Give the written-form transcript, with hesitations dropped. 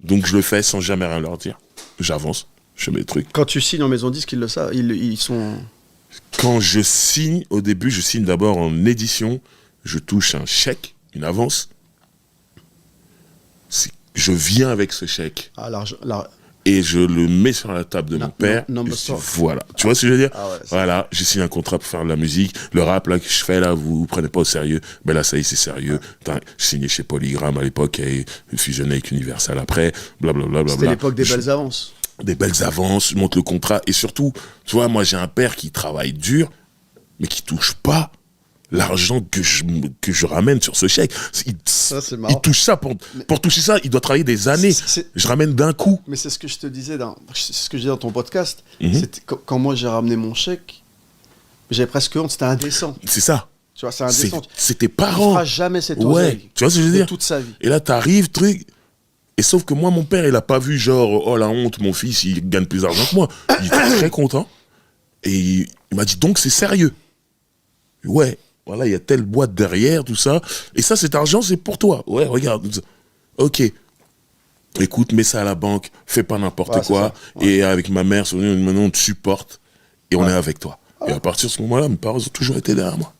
Donc je le fais sans jamais rien leur dire. J'avance, je mets le truc. Quand tu signes en maison disque, ils le savent, ils sont... Quand je signe, au début, je signe d'abord en édition. Je touche un chèque, une avance. Je viens avec ce chèque. Ah, Et je le mets sur la table de mon père. Voilà. Tu vois ce que je veux dire? Voilà. J'ai signé un contrat pour faire de la musique. Le rap là que je fais là, vous prenez pas au sérieux. Ben là, ça y est, c'est sérieux. J'ai signé chez Polygram à l'époque et fusionné avec Universal après. Blablabla. C'était l'époque des belles avances. Des belles avances, je monte le contrat. Et surtout, tu vois, moi j'ai un père qui travaille dur, mais qui touche pas l'argent que je ramène sur ce chèque. Il touche ça, pour toucher ça, il doit travailler des années. Je ramène d'un coup. Mais c'est ce que je te disais dans ton podcast. Quand moi j'ai ramené mon chèque, j'avais presque honte, c'était indécent. C'est ça. Tu vois, c'est indécent. C'est tes parents. Il fera jamais cette oseille. Tu vois ce que je veux dire? Toute sa vie. Et là, t'arrives, truc. Et sauf que moi, mon père, il a pas vu genre, oh la honte, mon fils, il gagne plus d'argent que moi. Il était très content. Et il m'a dit, donc c'est sérieux. Ouais. Voilà, il y a telle boîte derrière, tout ça. Et ça, cet argent, c'est pour toi. Ouais, regarde. Ok. Écoute, mets ça à la banque, fais pas n'importe quoi. Ouais. Et avec ma mère, maintenant, on te supporte et on est avec toi. Et à partir de ce moment-là, mes parents ont toujours été derrière moi.